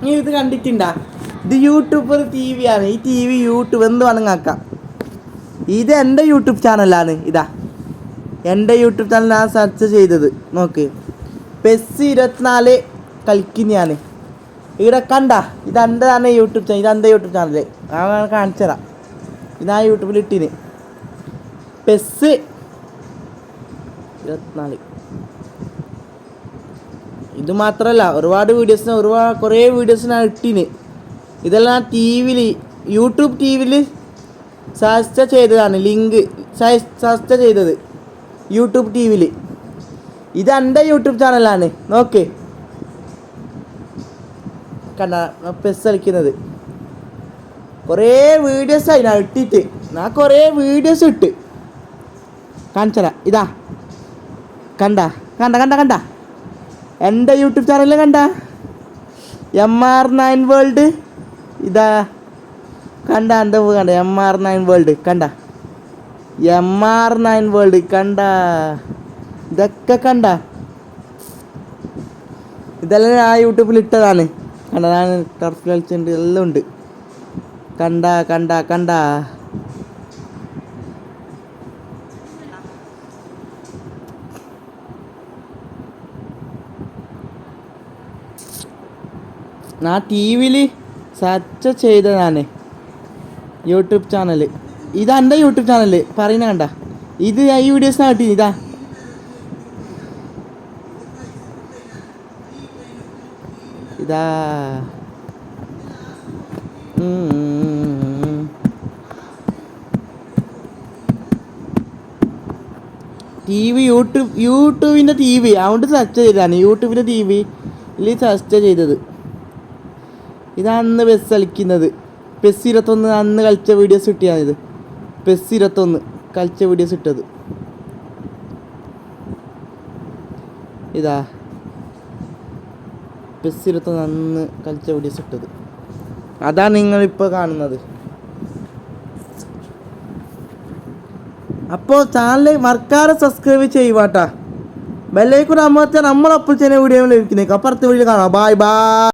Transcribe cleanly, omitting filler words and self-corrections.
നീ ഇത് കണ്ടിട്ടുണ്ടാ? ഇത് യൂട്യൂബ് TV ആണ്. ഈ TV യൂട്യൂബ് എന്ത് വേണമെങ്കിൽ ആക്കാം. ഇത് എൻ്റെ യൂട്യൂബ് ചാനലാണ്. ഇതാ എൻ്റെ യൂട്യൂബ് ചാനൽ ഞാൻ സെർച്ച് ചെയ്തത് നോക്ക്. പെസ് 24 കളിക്കുന്നതാണ്. ഇവിടെ കണ്ട ഇതെൻ്റെ തന്നെ യൂട്യൂബ് ചാനൽ. ഇതെൻ്റെ യൂട്യൂബ് ചാനൽ ഞാൻ കാണിച്ചു തരാം. ഇതാ യൂട്യൂബിൽ ഇട്ടിന് പെസ് 24. ഇത് മാത്രമല്ല ഒരുപാട് കുറേ വീഡിയോസ് ഞാൻ ഇട്ടിന്. ഇതെല്ലാം TV യൂട്യൂബ് TV സജസ്റ്റ് ചെയ്തതാണ്. ലിങ്ക് സജസ്റ്റ് ചെയ്തത് യൂട്യൂബ് TV. ഇത് എൻ്റെ യൂട്യൂബ് ചാനലാണ്. നോക്ക് കണ്ട പെസ് കളിക്കുന്നത്. കുറേ വീഡിയോസായി ഞാൻ ഇട്ടിട്ട്. ഞാൻ കുറേ വീഡിയോസ് ഇട്ട് കാണിച്ചരാ. ഇതാ കണ്ട കണ്ട കണ്ട കണ്ട എൻ്റെ യൂട്യൂബ് ചാനലിൽ കണ്ട MR9 വേൾഡ്. ഇതാ കണ്ട എന്താ കണ്ട MR9 വേൾഡ് കണ്ട MR9 വേൾഡ് കണ്ട. ഇതൊക്കെ കണ്ട ഇതെല്ലാം ഞാൻ യൂട്യൂബിൽ ഇട്ടതാണ്. കണ്ട ഞാൻ ടർഫ് കളിച്ചിട്ടുണ്ട്. എല്ലാം ഉണ്ട്. കണ്ട കണ്ട കണ്ട ഞാൻ TV സെർച്ച് ചെയ്തതാണ് യൂട്യൂബ് ചാനൽ. ഇതാ എൻ്റെ യൂട്യൂബ് ചാനൽ പറയുന്ന കണ്ട. ഇത് ഈ വീഡിയോസ് കിട്ടി. ഇതാ ഇതാ TV യൂട്യൂബിൻ്റെ TV അതുകൊണ്ട് സെർച്ച് ചെയ്തതാണ്. യൂട്യൂബിൻ്റെ TVയിൽ സെർച്ച് ചെയ്തത്. ഇതന്ന് പെസ് കളിക്കുന്നത്. പെസ് 21 അന്ന് കളിച്ച വീഡിയോസ് കിട്ടിയാണിത്. പെസ് 21 കളിച്ച വീഡിയോസ് ഇട്ടത്. ഇതാ പെസ് 21 അന്ന് കളിച്ച വീഡിയോസ് ഇട്ടത്. അതാണ് നിങ്ങളിപ്പോൾ കാണുന്നത്. അപ്പോൾ ചാനൽ മറക്കാതെ സബ്സ്ക്രൈബ് ചെയ്യുവാട്ടാ. ബെല്ലൈക്കൺ അമർത്തിയാൽ നമ്മളപ്പോൾ ചില വീഡിയോകൾ ലഭിക്കുന്നേക്കും. അപ്പുറത്തെ വീഡിയോ കാണാം. Bye bye.